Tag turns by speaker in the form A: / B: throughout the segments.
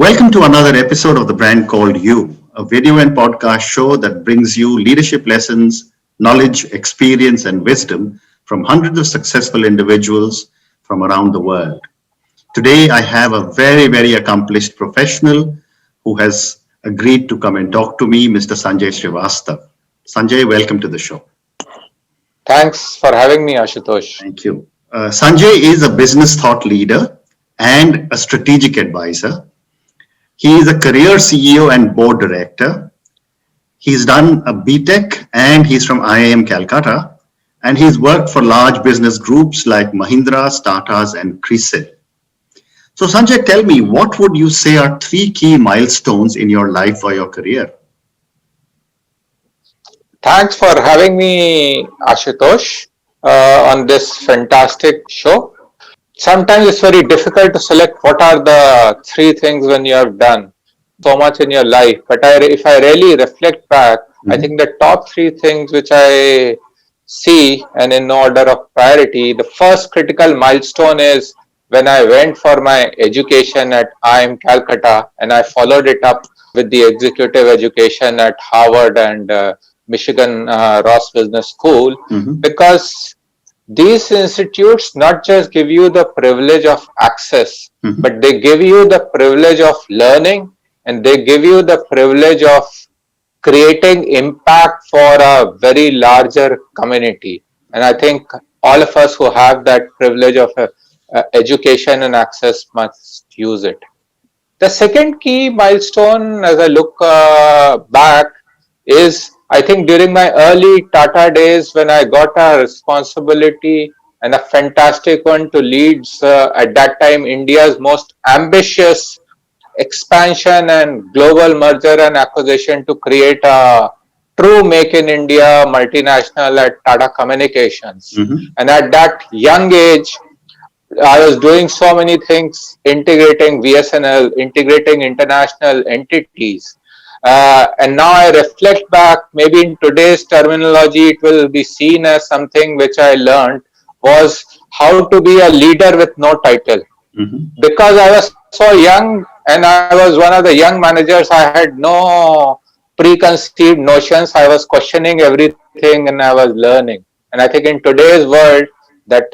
A: Welcome to another episode of the brand called You, a video and podcast show that brings you leadership lessons, knowledge, experience, and wisdom from hundreds of successful individuals from around the world. Today, I have a very accomplished professional who has agreed to come and talk to me, Mr. Sanjay Srivastava. Sanjay, welcome to the show.
B: Thanks for having me, Ashutosh.
A: Thank you. Sanjay is a business thought leader and a strategic advisor. He is a career CEO and board director. He's done a BTech and he's from IIM Calcutta. And he's worked for large business groups like Mahindra, Tata and Mahindra. So Sanjay, tell me, what would you say are three key milestones in your life or your career?
B: Thanks for having me, Ashutosh, on this fantastic show. Sometimes it's very difficult to select what are the three things when you have done so much in your life. But if I really reflect back, I think the top three things which I see, and in order of priority, the first critical milestone is when I went for my education at IIM Calcutta, and I followed it up with the executive education at Harvard and Michigan Ross Business School, because these institutes not just give you the privilege of access, but they give you the privilege of learning, and they give you the privilege of creating impact for a very larger community. And I think all of us who have that privilege of education and access must use it. The second key milestone, as I look back, is I think during my early Tata days, when I got a responsibility and a fantastic one to lead at that time India's most ambitious expansion and global merger and acquisition to create a true Make in India multinational at Tata Communications. And at that young age, I was doing so many things, integrating VSNL, integrating international entities. And now I reflect back, maybe in today's terminology, it will be seen as something which I learned was how to be a leader with no title. Because I was so young and I was one of the young managers, I had no preconceived notions. I was questioning everything and I was learning. And I think in today's world, that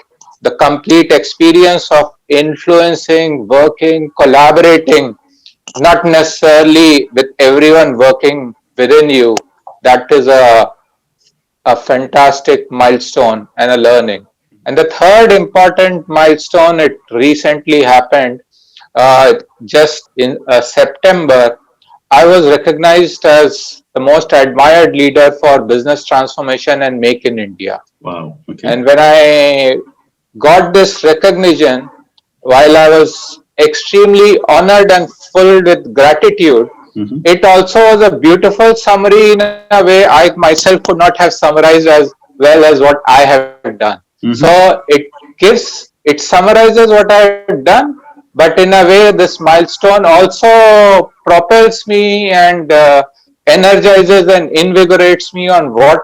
B: the complete experience of influencing, working, collaborating, not necessarily with everyone working within you, that is a fantastic milestone and a learning. And the third important milestone, it recently happened just in September. I was recognized as the most admired leader for business transformation and Make in India.
A: Wow. Okay.
B: And when I got this recognition, while I was extremely honored and filled with gratitude, it also was a beautiful summary in a way I myself could not have summarized as well as what I have done. So it summarizes what I have done, but in a way this milestone also propels me and energizes and invigorates me on what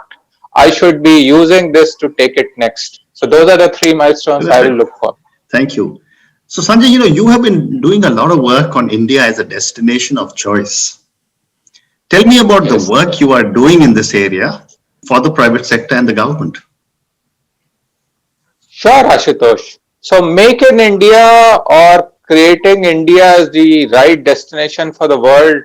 B: I should be using this to take it next. So those are the three milestones I will look for.
A: Thank you. So Sanjay, you have been doing a lot of work on India as a destination of choice. Tell me about the work you are doing in this area for the private sector and the government.
B: Sure, Ashutosh. So Make in India or creating India as the right destination for the world,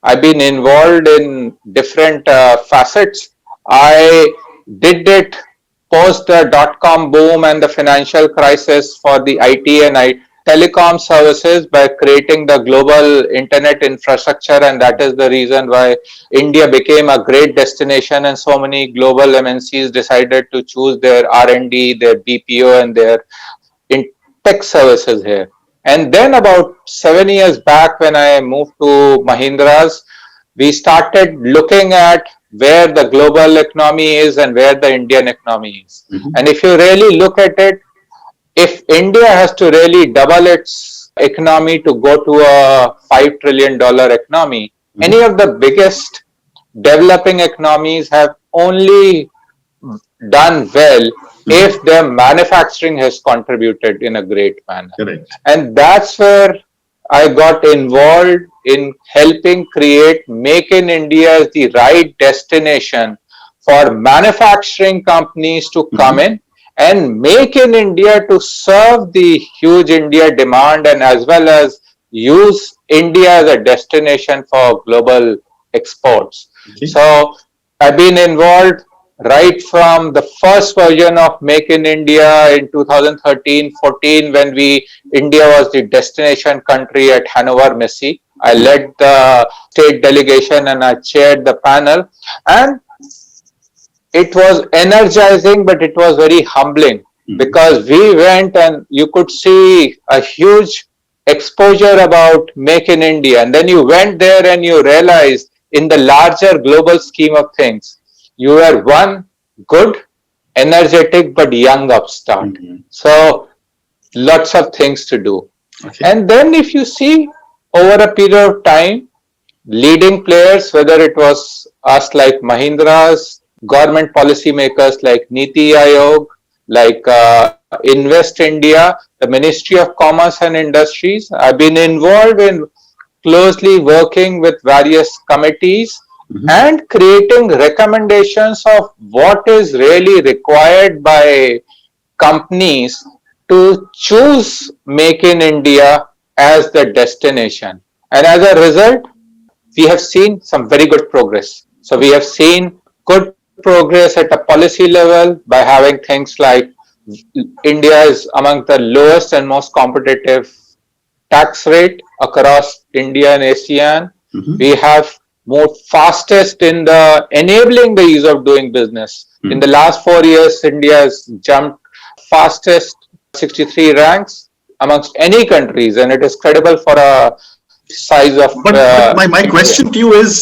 B: I've been involved in different facets. I did it post the dot-com boom and the financial crisis for the IT and telecom services by creating the global internet infrastructure, and that is the reason why India became a great destination and so many global MNCs decided to choose their R&D, their BPO and their tech services here. And then about 7 years back when I moved to Mahindra's, we started looking at where the global economy is and where the Indian economy is. And if you really look at it, if India has to really double its economy to go to a $5 trillion economy, any of the biggest developing economies have only done well if their manufacturing has contributed in a great manner.
A: Correct.
B: And that's where I got involved in helping create Make in India as the right destination for manufacturing companies to come
A: Mhm.
B: in and make in India to serve the huge India demand and as well as use India as a destination for global exports.
A: Okay.
B: So I've been involved right from the first version of Make in India in 2013-14 when India was the destination country at Hannover Messe. I led the state delegation and I chaired the panel, and it was energizing, but it was very humbling
A: Mhm.
B: because we went and you could see a huge exposure about Make in India. And then you went there and you realized in the larger global scheme of things, you were one good, energetic, but young upstart.
A: Mhm.
B: So lots of things to do.
A: Okay.
B: And then if you see over a period of time, leading players, whether it was us like Mahindra's, government policymakers like Niti Aayog, like Invest India, the Ministry of Commerce and Industries. I've been involved in closely working with various committees
A: Mhm.
B: and creating recommendations of what is really required by companies to choose Make in India as the destination. And as a result, we have seen some very good progress. So we have seen good progress at a policy level by having things like India is among the lowest and most competitive tax rate across India and ASEAN.
A: Mhm.
B: We have moved fastest in the enabling the ease of doing business. In the
A: Mhm.
B: last 4 years, India has jumped fastest 63 ranks amongst any countries, and it is credible for a size of
A: But my
B: India.
A: question to you is,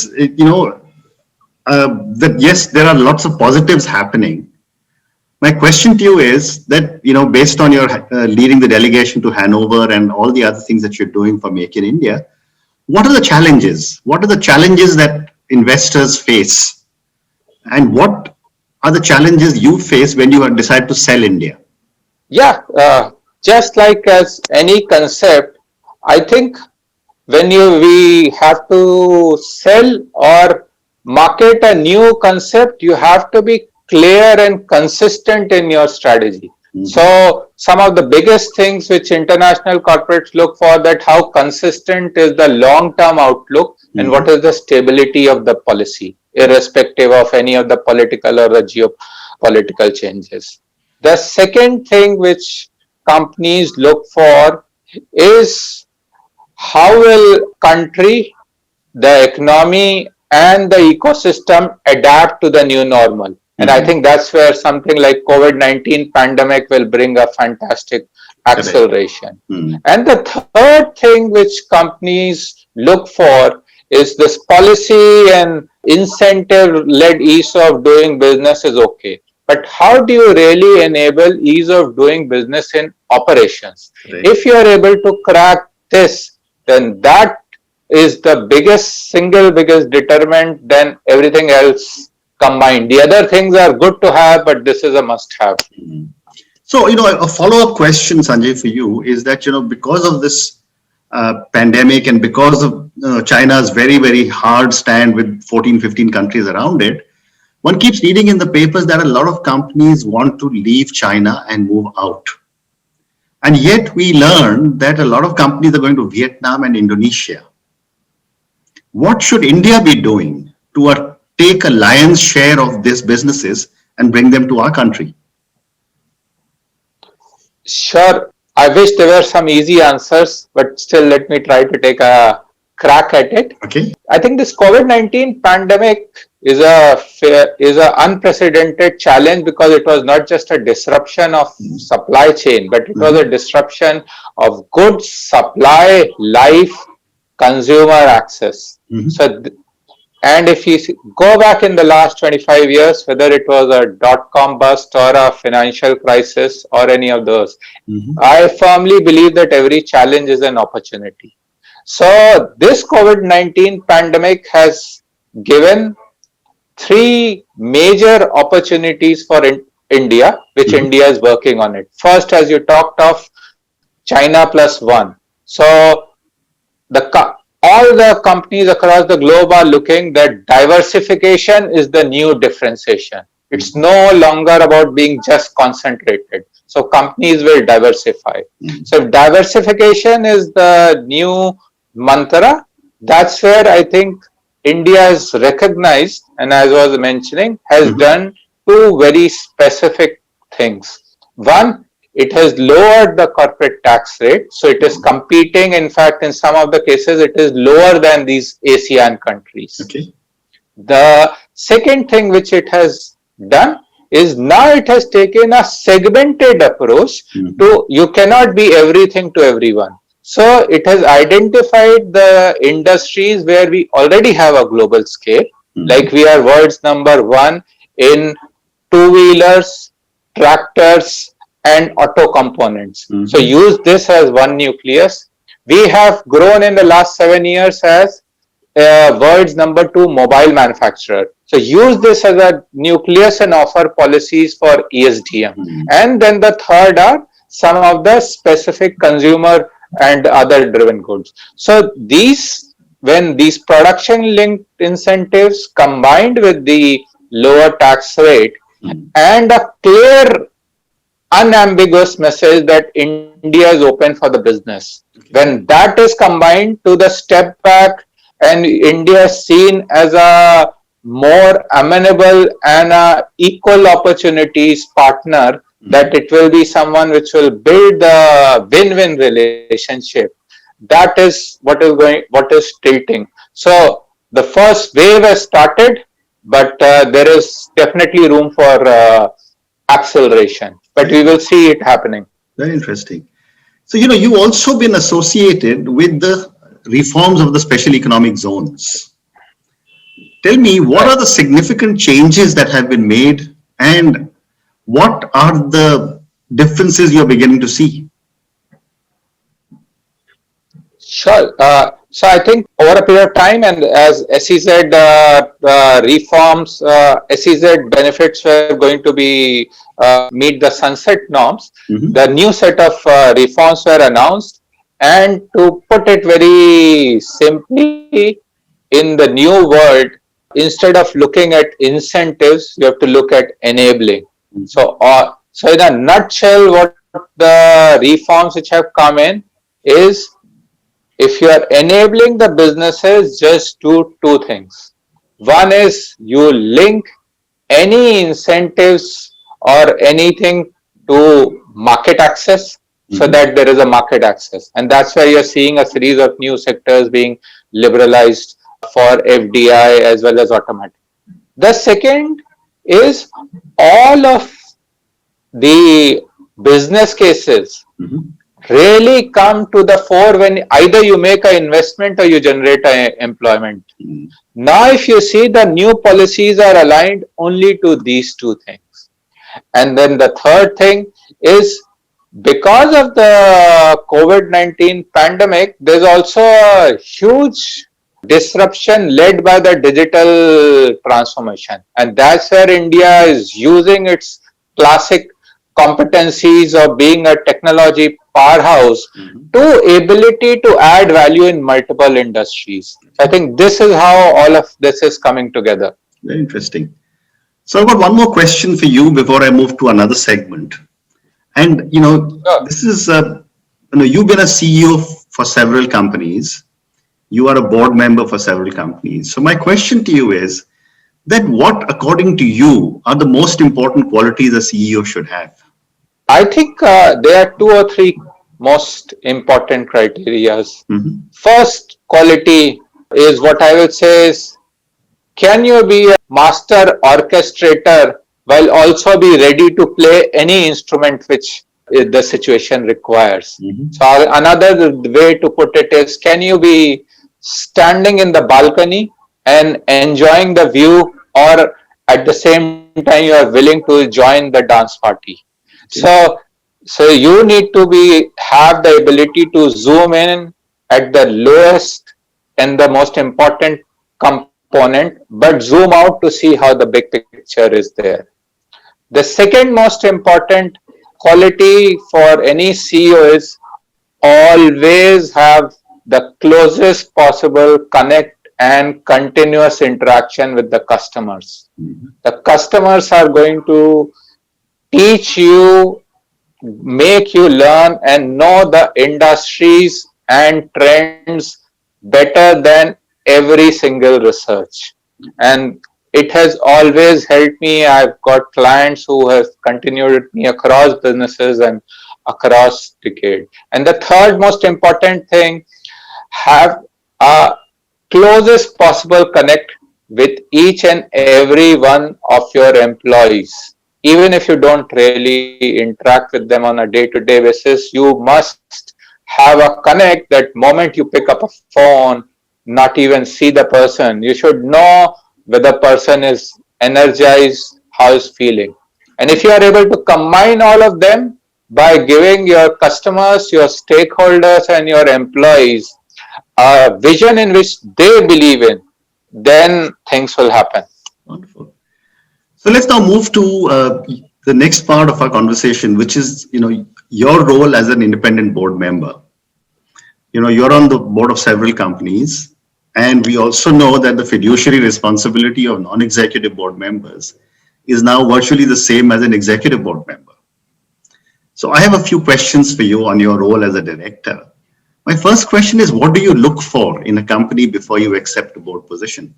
A: that yes, there are lots of positives happening. My question to you is that, based on your leading the delegation to Hanover and all the other things that you're doing for Make in India, what are the challenges? What are the challenges that investors face? And what are the challenges you face when you decide to sell India?
B: Yeah, just like as any concept, I think when we have to sell or market a new concept, you have to be clear and consistent in your strategy.
A: Mhm.
B: So some of the biggest things which international corporates look for, that how consistent is the long term outlook and what
A: Mhm.
B: is the stability of the policy, irrespective of any of the political or the geopolitical changes. The second thing which companies look for is how will country, the economy and the ecosystem adapt to the new normal. And I
A: Mhm.
B: think that's where something like COVID-19 pandemic will bring a fantastic
A: Correct.
B: acceleration.
A: Mhm.
B: And the third thing which companies look for is this policy and incentive led ease of doing business is okay. But how do you really enable ease of doing business in operations?
A: Correct.
B: If you are able to crack this, then that is the single biggest determinant than everything else combined. The other things are good to have, but this is a must have.
A: Mhm. So, a follow-up question, Sanjay, for you is that, because of this pandemic and because of China's very, very hard stand with 14, 15 countries around it, one keeps reading in the papers that a lot of companies want to leave China and move out. And yet we learn that a lot of companies are going to Vietnam and Indonesia. What should India be doing to take a lion's share of these businesses and bring them to our country?
B: Sure, I wish there were some easy answers, but still let me try to take a crack at it.
A: Okay.
B: I think this COVID-19 pandemic is a unprecedented challenge because it was not just a disruption of supply chain, but it was a
A: Mhm.
B: disruption of goods supply, life, consumer access.
A: Mhm.
B: So and if you go back in the last 25 years, whether it was a dot-com bust or a financial crisis or any of those,
A: Mhm.
B: I firmly believe that every challenge is an opportunity. So this COVID-19 pandemic has given three major opportunities for India, which
A: Mhm.
B: India is working on it. First, as you talked of, China plus one. So all the companies across the globe are looking that diversification is the new differentiation. It's no longer about being just concentrated. So companies will diversify. So if diversification is the new mantra, that's where I think India is recognized, and as I was mentioning, has done two very specific things. One, it has lowered the corporate tax rate. So it is competing. In fact, in some of the cases, it is lower than these ASEAN countries.
A: Okay.
B: The second thing which it has done is now it has taken a segmented approach to you cannot be everything to everyone. So it has identified the industries where we already have a global scale, like we are world's number one in two-wheelers, tractors, and auto components. So use this as one nucleus. We have grown in the last 7 years as world's number two mobile manufacturer. So use this as a nucleus and offer policies for ESDM. And then the third are some of the specific consumer and other driven goods. So these, when these production linked incentives combined with the lower tax rate and a clear unambiguous message that India is open for the business. When that is combined to the step back and India is seen as a more amenable and a equal opportunities partner, that it will be someone which will build a win-win relationship. That is what is tilting. So the first wave has started, but there is definitely room for acceleration. But we will see it happening.
A: Very interesting. So, you've also been associated with the reforms of the special economic zones. Tell me, what are the significant changes that have been made and what are the differences you're beginning to see?
B: Sure. So I think over a period of time, and as SEZ reforms, SEZ benefits were going to be meet the sunset norms. The new set of reforms were announced, and to put it very simply, in the new world, instead of looking at incentives, you have to look at enabling. So in a nutshell, what the reforms which have come in is, if you are enabling the businesses, just do two things. One is you link any incentives or anything to market access, so that there is a market access. And that's why you're seeing a series of new sectors being liberalized for FDI as well as automatic. The second is all of the business cases really come to the fore when either you make an investment or you generate employment. Now, if you see, the new policies are aligned only to these two things. And then the third thing is, because of the COVID-19 pandemic, there's also a huge disruption led by the digital transformation. And that's where India is using its classic competencies of being a technology powerhouse to ability to add value in multiple industries. I think this is how all of this is coming together.
A: Very interesting. So I've got one more question for you before I move to another segment. And, this is, you've been a CEO for several companies. You are a board member for several companies. So my question to you is that what, according to you, are the most important qualities a CEO should have?
B: I think there are two or three most important criteria. First quality is what I would say is, can you be a master orchestrator while also be ready to play any instrument which the situation requires? So another way to put it is, can you be standing in the balcony and enjoying the view, or at the same time you are willing to join the dance party? So you need to have the ability to zoom in at the lowest and the most important component, but zoom out to see how the big picture is there. The second most important quality for any CEO is always have the closest possible connect and continuous interaction with the customers. The customers are going to teach you, make you learn and know the industries and trends better than every single research. And it has always helped me. I've got clients who have continued with me across businesses and across decade. And the third most important thing, have a closest possible connect with each and every one of your employees. Even if you don't really interact with them on a day-to-day basis, you must have a connect that moment you pick up a phone, not even see the person. You should know whether the person is energized, how is feeling. And if you are able to combine all of them by giving your customers, your stakeholders, and your employees a vision in which they believe in, then things will happen.
A: Wonderful. So let's now move to the next part of our conversation, which is, your role as an independent board member. You're on the board of several companies, and we also know that the fiduciary responsibility of non-executive board members is now virtually the same as an executive board member. So I have a few questions for you on your role as a director. My first question is, what do you look for in a company before you accept a board position?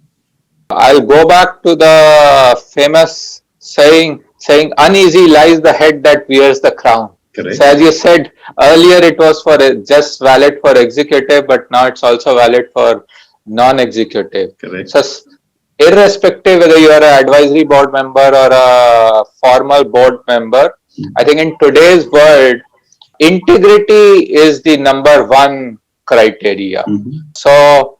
B: I'll go back to the famous saying uneasy lies the head that wears the crown.
A: Correct.
B: So as you said earlier, it was for just valid for executive, but now it's also valid for non-executive.
A: Correct.
B: So irrespective whether you are an advisory board member or a formal board member, I think in today's world, integrity is the number one criteria. So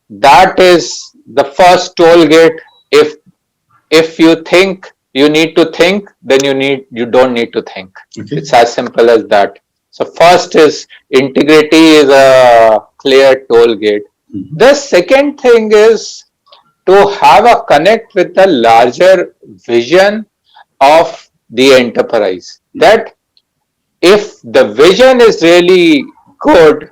B: that is the first toll gate. If you think you need to think, then you don't need to think. Okay. It's as simple as that. So first is integrity is a clear toll gate. The second thing is to have a connect with the larger vision of the enterprise. That if the vision is really good,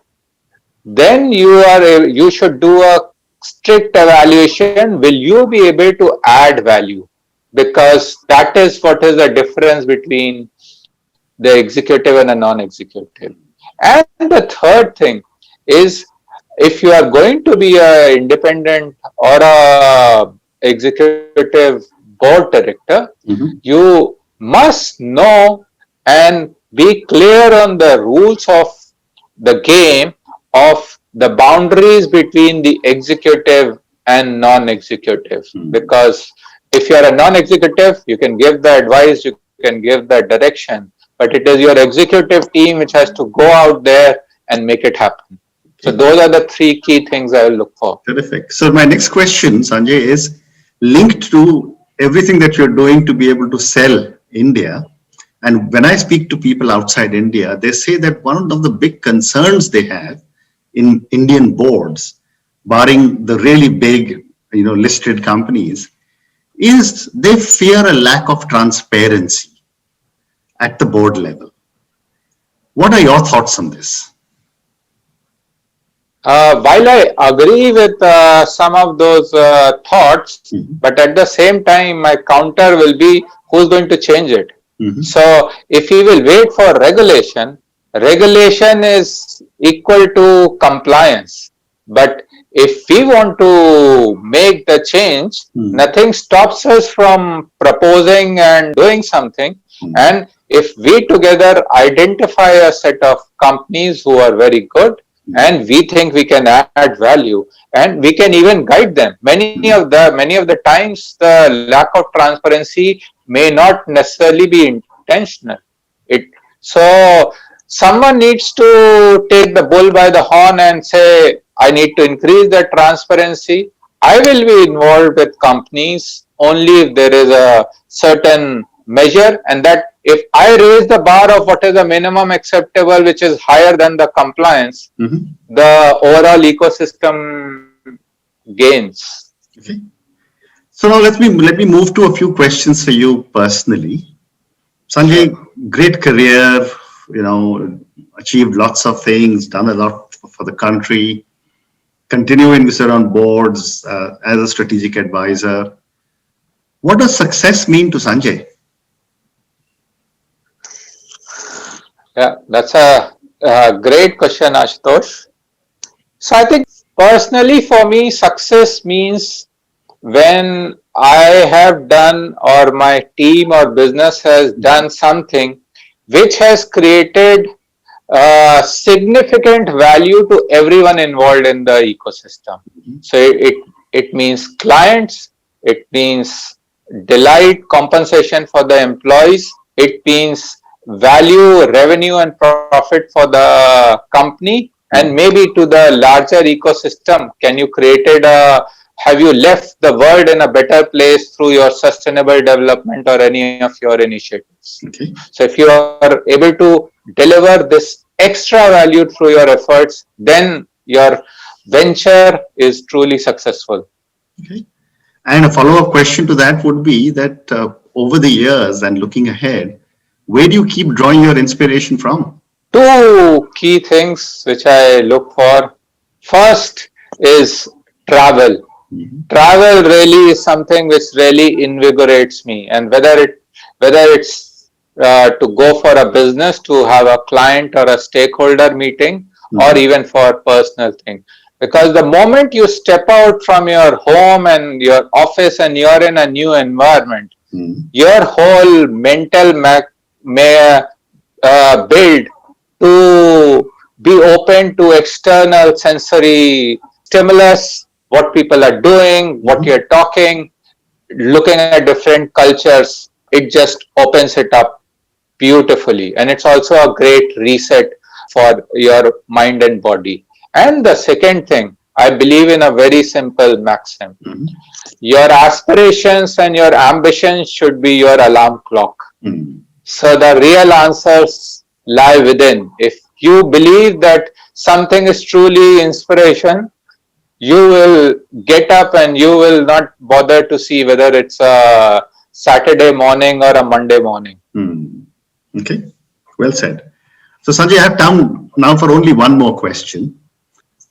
B: then you should do a strict evaluation. Will you be able to add value? Because that is what is the difference between the executive and a non-executive. And the third thing is, if you are going to be an independent or a executive board director, you must know and be clear on the rules of the game, of the boundaries between the executive and non-executive. Because if you are a non-executive, you can give the advice, you can give the direction, but it is your executive team which has to go out there and make it happen. So those are the three key things I will look for.
A: Terrific. So my next question, Sanjay, is linked to everything that you're doing to be able to sell India. And when I speak to people outside India, they say that one of the big concerns they have in Indian boards, barring the really big, listed companies, is they fear a lack of transparency at the board level. What are your thoughts on this?
B: While I agree with some of those thoughts, but at the same time, my counter will be, who's going to change it? So if we will wait for regulation, regulation is equal to compliance. But if we want to make the change, nothing stops us from proposing and doing something. And if we together identify a set of companies who are very good, and we think we can add value, and we can even guide them. Many of the times, the lack of transparency may not necessarily be intentional. So someone needs to take the bull by the horn and say, I need to increase the transparency. I will be involved with companies only if there is a certain measure, and that if I raise the bar of what is the minimum acceptable, which is higher than the compliance, the overall ecosystem gains.
A: Okay. So now let me move to a few questions for you personally. Sanjay, great career, achieved lots of things, done a lot for the country. continuing to sit on boards as a strategic advisor. What does success mean to Sanjay?
B: Yeah, that's a great question, Ashutosh. So I think personally for me, success means when I have done or my team or business has done something which has created significant value to everyone involved in the ecosystem. So it means clients, it means delight, compensation for the employees, it means value, revenue, and profit for the company, and maybe to the larger ecosystem. Can you created a have you left the world in a better place through your sustainable development or any of your initiatives?
A: Okay.
B: So if you are able to deliver this extra value through your efforts, then your venture is truly successful.
A: Okay. And a follow-up question to that would be that over the years and looking ahead, where do you keep drawing your inspiration from?
B: Two key things which I look for. First is travel. Travel really is something which really invigorates me, and whether it's to go for a business, to have a client or a stakeholder meeting, or even for personal thing. Because the moment you step out from your home and your office and you're in a new environment, your whole mental may build to be open to external sensory stimulus, what people are doing, what you're talking, looking at different cultures. It just opens it up beautifully. And it's also a great reset for your mind and body. And the second thing, I believe in a very simple maxim. Your aspirations and your ambitions should be your alarm clock. So the real answers lie within. If you believe that something is truly inspiration, you will get up and you will not bother to see whether it's a Saturday morning or a Monday morning.
A: Okay, well said. So Sanjay, I have time now for only one more question.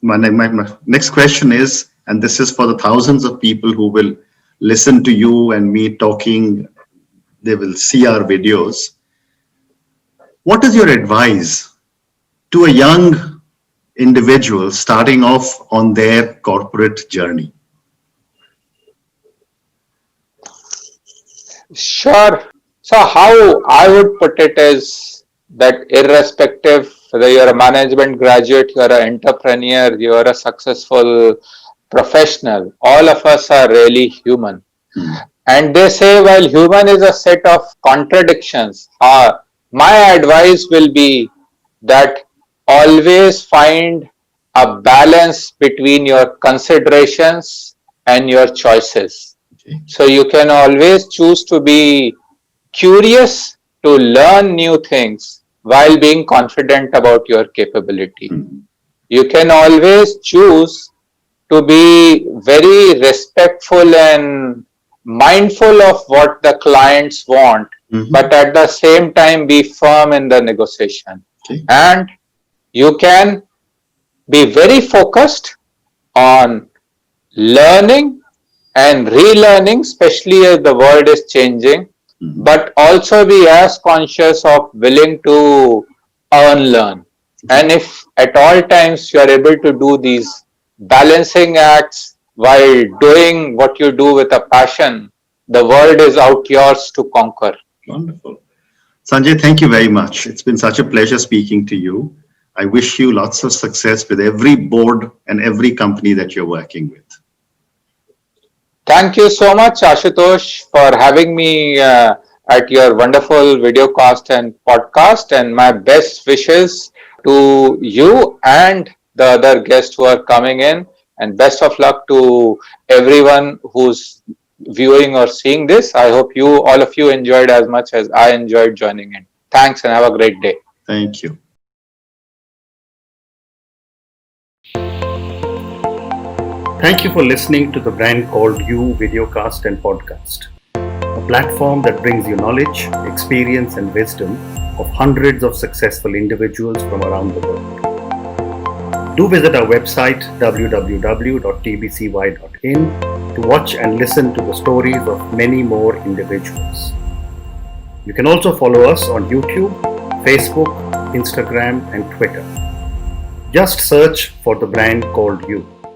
A: My next question is, and this is for the thousands of people who will listen to you and me talking, they will see our videos. What is your advice to a young individual starting off on their corporate journey?
B: Sure. So how I would put it is that irrespective whether you're a management graduate, you're an entrepreneur, you're a successful professional, all of us are really human. And they say, while human is a set of contradictions, my advice will be that always find a balance between your considerations and your choices. So you can always choose to be curious, to learn new things while being confident about your capability. You can always choose to be very respectful and mindful of what the clients want, but at the same time be firm in the negotiation. And you can be very focused on learning and relearning, especially as the world is changing, but also be as conscious of willing to learn. And if at all times you are able to do these balancing acts while doing what you do with a passion, the world is out yours to conquer.
A: Wonderful. Sanjay, thank you very much. It's been such a pleasure speaking to you. I wish you lots of success with every board and every company that you're working with.
B: Thank you so much, Ashutosh, for having me at your wonderful videocast and podcast. And my best wishes to you and the other guests who are coming in. And best of luck to everyone who's viewing or seeing this. I hope all of you enjoyed as much as I enjoyed joining in. Thanks and have a great day.
A: Thank you. Thank you for listening to the brand called You Videocast and Podcast, a platform that brings you knowledge, experience, and wisdom of hundreds of successful individuals from around the world.
C: Do visit our website www.tbcy.in to watch and listen to the stories of many more individuals. You can also follow us on YouTube, Facebook, Instagram, and Twitter. Just search for the brand called You.